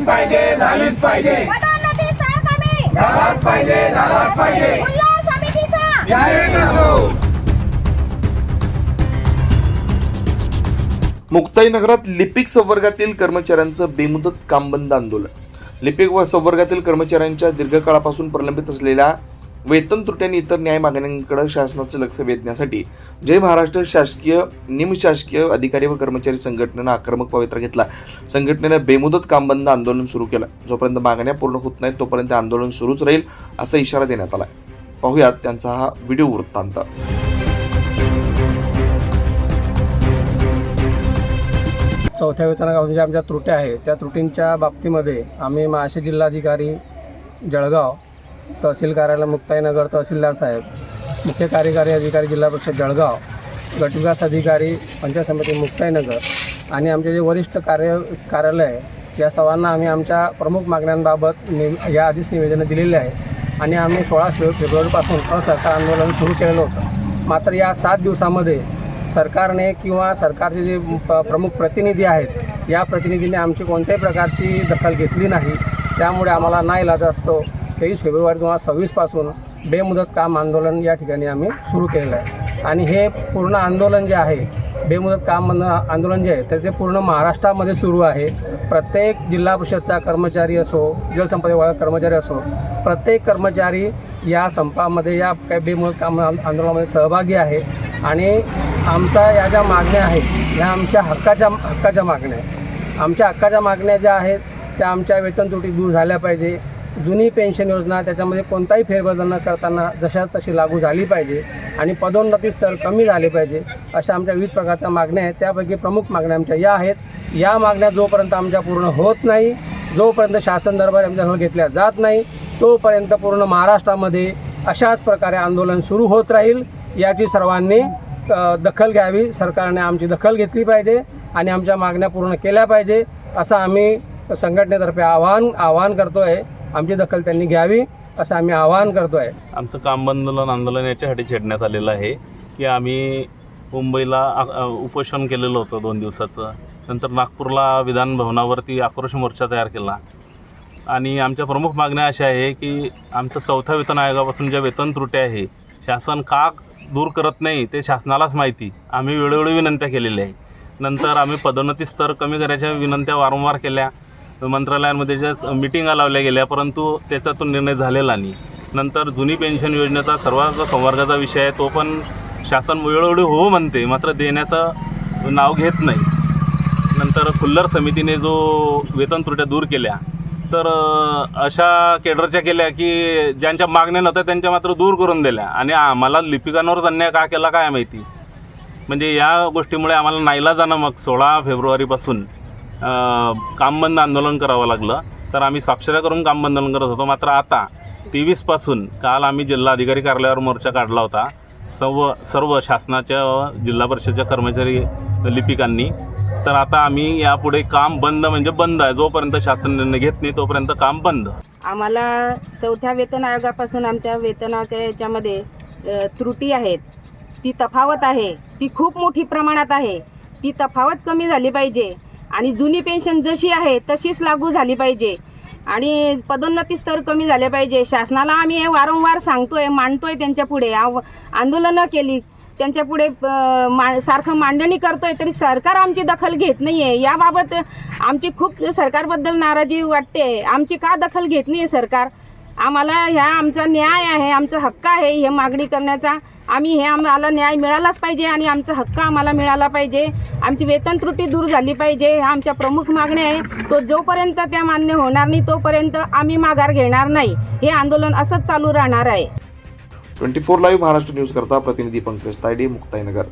झालीच पाहिजे पदोन्नती स्तर कमी झालाच पाहिजे उल्हास समितीचा जाहीर असो. मुक्ताई नगरात लिपिक संवर्गातील कर्मचाऱ्यांचं बेमुदत काम बंद आंदोलन. लिपिक व संवर्गातील कर्मचाऱ्यांच्या दीर्घकाळापासून प्रलंबित असलेल्या वेतन त्रुटी आणि इतर न्याय मागण्यांकडे शासनाचे लक्ष वेधण्यासाठी जय महाराष्ट्र शासकीय निमशासकीय अधिकारी व कर्मचारी संघटनेनं आक्रमक पवित्रा घेतला. संघटनेनं बेमुदत काम बंद आंदोलन सुरू केलं. जोपर्यंत मागण्या पूर्ण होत नाहीत तोपर्यंत आंदोलन सुरूच राहील असा इशारा देण्यात आला. पाहुयात त्यांचा हा व्हिडिओ वृत्तांत. चौथ्या वेतनागावाच्या ज्या आमच्या त्रुट्या आहेत त्या त्रुटींच्या बाबतीमध्ये आम्ही महाराष्ट्र जिल्हाधिकारी जळगाव, तहसील कार्यालय मुक्ताईनगर, तहसीलदार साहेब, मुख्य कार्यकारी अधिकारी जिल्हा परिषद जळगाव, गटविकास अधिकारी पंचायत समिती मुक्ताईनगर आणि आमचे जे वरिष्ठ कार्यालय आहे या सर्वांना आम्ही आमच्या प्रमुख मागण्यांबाबत याआधीच निवेदनं दिलेली आहे आणि आम्ही 16 फेब्रुवारीपासून असहकार आंदोलन सुरू केलेलं होतं. मात्र या 7 दिवसामध्ये सरकारने किंवा सरकारचे जे प्रमुख प्रतिनिधी आहेत या प्रतिनिधींनी आमची कोणत्याही प्रकारची दखल घेतली नाही. त्यामुळे आम्हाला नाईलाज असतो 23 फेब्रुवारी 2026 पासून बेमुदत काम आंदोलन या ठिकाणी आम्ही सुरू केलेलं आहे आणि हे पूर्ण आंदोलन जे आहे बेमुदत काम आंदोलन जे आहे तर ते पूर्ण महाराष्ट्रामध्ये सुरू आहे. प्रत्येक जिल्हा परिषदचा कर्मचारी असो, जलसंपदा विभागाचा कर्मचारी असो, प्रत्येक कर्मचारी या संपामध्ये या काही बेमुदत काम आंदोलनामध्ये सहभागी आहे आणि आमच्या या ज्या मागण्या आहेत ह्या आमच्या हक्काच्या मागण्या आहेत. आमच्या हक्काच्या मागण्या ज्या आहेत त्या आमच्या वेतन त्रुटी दूर झाल्या पाहिजे. जुनी पेन्शन योजना त्याच्यामध्ये कोणताही फेरबदल न करताना जशाच तशी लागू झाली पाहिजे आणि पदोन्नती स्तर कमी झाले पाहिजे अशा आमच्या विविध प्रकारच्या मागण्या आहेत. त्यापैकी प्रमुख मागण्या आमच्या या आहेत. या मागण्या जोपर्यंत आमच्या पूर्ण होत नाही, जोपर्यंत शासन दरबार आमच्याकडून घेतल्या जात नाही तोपर्यंत पूर्ण महाराष्ट्रामध्ये अशाच प्रकारे आंदोलन सुरू होत राहील. याची सर्वांनी दखल घ्यावी. सरकारने आमची दखल घेतली पाहिजे आणि आमच्या मागण्या पूर्ण केल्या पाहिजे असं आम्ही संघटनेतर्फे आवाहन करतो आहे. आमची दखल त्यांनी घ्यावी असं आम्ही आवाहन करतो आहे. आमचं काम आंदोलन याच्यासाठी छेडण्यात आलेलं आहे की आम्ही मुंबईला उपोषण केलेलं होतं 2 दिवसाचं. नंतर नागपूरला विधान भवनावरती आक्रोश मोर्चा तयार केला आणि आमच्या प्रमुख मागण्या अशा आहे की आमचं 4थ्या वेतन आयोगापासून ज्या वेतन त्रुटी आहे शासन का दूर करत नाही ते शासनालाच माहिती. आम्ही वेळोवेळी विनंत्या केलेल्या आहे. नंतर आम्ही पदोन्नती स्तर कमी करायच्या विनंत्या वारंवार केल्या. मंत्रालयांमध्ये ज्या मिटिंगा लावल्या गेल्या परंतु त्याच्यातून निर्णय झालेला नाही. नंतर जुनी पेन्शन योजनेचा सर्वांचा संवर्गाचा विषय आहे तो पण शासन वेळोवेळी हो म्हणते मात्र देण्याचं नाव घेत नाही. नंतर खुल्लर समितीने जो वेतन त्रुट्या दूर केल्या तर अशा केडरच्या केल्या की ज्यांच्या मागण्या नव्हत्या त्यांच्या मात्र दूर करून दिल्या आणि आम्हाला लिपिकांवरच अन्याय का केला काय माहिती. म्हणजे या गोष्टीमुळे आम्हाला नाईलाजानं मग 16 फेब्रुवारीपासून काम बंद आंदोलन करावं लागलं. तर आम्ही स्वाक्षऱ्या करून काम बंद आंदोलन करत होतो. मात्र आता 23 पासून काल आम्ही जिल्हाधिकारी कार्यालयावर मोर्चा काढला होता सर्व शासनाच्या जिल्हा परिषदेच्या कर्मचारी लिपिकांनी. तर आता आम्ही यापुढे काम बंद म्हणजे बंद आहे. जोपर्यंत शासन निर्णय घेत नाही तोपर्यंत काम बंद. आम्हाला 4थ्या वेतन आयोगापासून आमच्या वेतनाच्या याच्यामध्ये त्रुटी आहेत, ती तफावत आहे, ती खूप मोठी प्रमाणात आहे. ती तफावत कमी झाली पाहिजे आणि जुनी पेन्शन जशी आहे तशीच लागू झाली पाहिजे आणि पदोन्नती स्तर कमी झाले पाहिजे. शासनाला आम्ही हे वारंवार सांगतोय, मांडतोय, त्यांच्या पुढे आंदोलनं केली, त्यांच्या पुढे सारखं मांडणी करतोय तरी सरकार आमची दखल घेत नाही आहे. याबाबत आमची खूप सरकारबद्दल नाराजी वाटते. आमची का दखल घेत नाही आहे सरकार? आम्हाला ह्या आमचा न्याय आहे, आमचा हक्क आहे हे मागणी करण्याचा. आम्हाला न्याय मिळालाच पाहिजे आणि आमचा हक्क आम्हाला मिळाला पाहिजे. आमची वेतन त्रुटी दूर झाली पाहिजे ह्या आमच्या प्रमुख मागण्या आहे. तो जोपर्यंत त्या मान्य होणार नाही तोपर्यंत आम्ही माघार घेणार नाही. हे आंदोलन असंच चालू राहणार आहे. 24 लाईव्ह महाराष्ट्र न्यूज करता प्रतिनिधी पंकज तायडे, मुक्ताईनगर.